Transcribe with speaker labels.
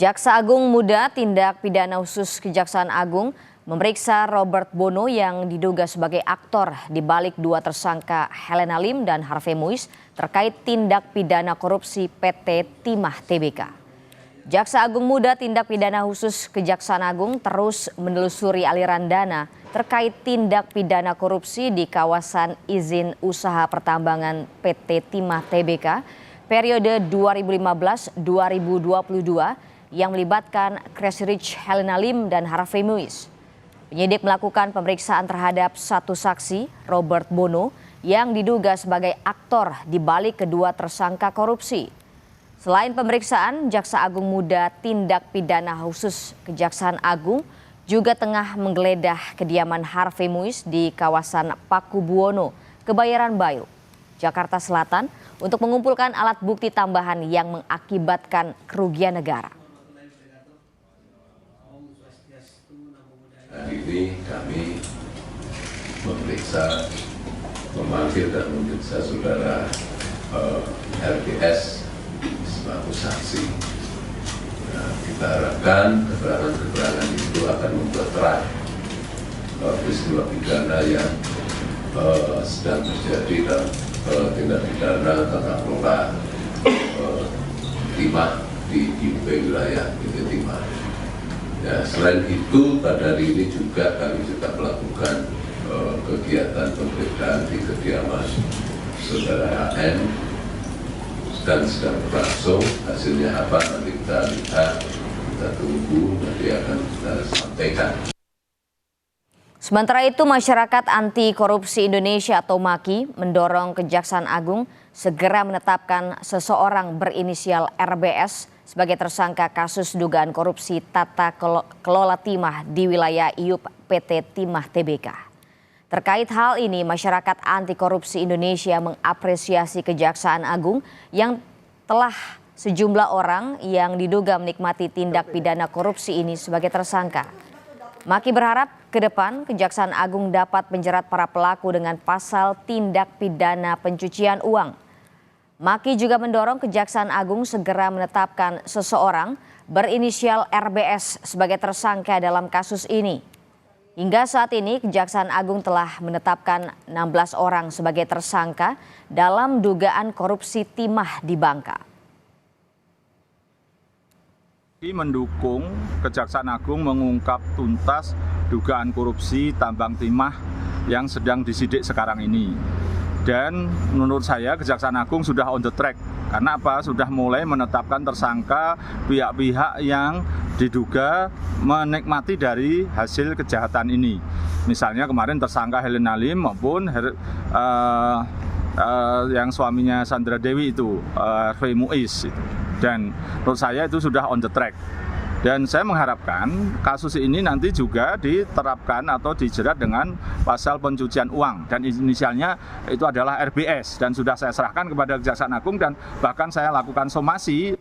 Speaker 1: Jaksa Agung Muda Tindak Pidana Khusus Kejaksaan Agung memeriksa Robert Bono yang diduga sebagai aktor di balik dua tersangka Helena Lim dan Harvey Muiz terkait tindak pidana korupsi PT Timah Tbk. Jaksa Agung Muda Tindak Pidana Khusus Kejaksaan Agung terus menelusuri aliran dana terkait tindak pidana korupsi di kawasan izin usaha pertambangan PT Timah Tbk periode 2015-2022 yang melibatkan Crazy Rich Helena Lim dan Harvey Muiz. Penyidik melakukan pemeriksaan terhadap satu saksi, Robert Bono, yang diduga sebagai aktor di balik kedua tersangka korupsi. Selain pemeriksaan, Jaksa Agung Muda Tindak Pidana Khusus Kejaksaan Agung juga tengah menggeledah kediaman Harvey Muiz di kawasan Pakubuwono, Kebayoran Baru, Jakarta Selatan untuk mengumpulkan alat bukti tambahan yang mengakibatkan kerugian negara.
Speaker 2: Hari ini kami memanggil dan memeriksa saudara LPS sebagai saksi. Nah, kita harapkan keterangan-keterangan itu akan membuat terang peristiwa pidana yang sedang terjadi dalam tindak pidana tata kelola timah di UP wilayah PT Timah. Ya, selain itu pada hari ini juga kami juga melakukan kegiatan penggeledahan di kediaman saudara HN dan sedang berlangsung. Hasilnya apa nanti kita lihat, kita tunggu, nanti akan kita sampaikan.
Speaker 1: Sementara itu, Masyarakat Anti Korupsi Indonesia atau MAKI mendorong Kejaksaan Agung segera menetapkan seseorang berinisial RBS sebagai tersangka kasus dugaan korupsi tata kelola timah di wilayah IUP PT Timah Tbk. Terkait hal ini, Masyarakat Anti Korupsi Indonesia mengapresiasi Kejaksaan Agung yang telah sejumlah orang yang diduga menikmati tindak pidana korupsi ini sebagai tersangka. MAKI berharap ke depan Kejaksaan Agung dapat menjerat para pelaku dengan pasal tindak pidana pencucian uang. MAKI juga mendorong Kejaksaan Agung segera menetapkan seseorang berinisial RBS sebagai tersangka dalam kasus ini. Hingga saat ini Kejaksaan Agung telah menetapkan 16 orang sebagai tersangka dalam dugaan korupsi timah di Bangka.
Speaker 3: Mendukung Kejaksaan Agung mengungkap tuntas dugaan korupsi tambang timah yang sedang disidik sekarang ini. Dan menurut saya Kejaksaan Agung sudah on the track. Karena apa? Sudah mulai menetapkan tersangka pihak-pihak yang diduga menikmati dari hasil kejahatan ini. Misalnya kemarin tersangka Helena Lim maupun yang suaminya Sandra Dewi itu, Harvey Muiz. Dan menurut saya itu sudah on the track. Dan saya mengharapkan kasus ini nanti juga diterapkan atau dijerat dengan pasal pencucian uang. Dan inisialnya itu adalah RBS. Dan sudah saya serahkan kepada Kejaksaan Agung dan bahkan saya lakukan somasi.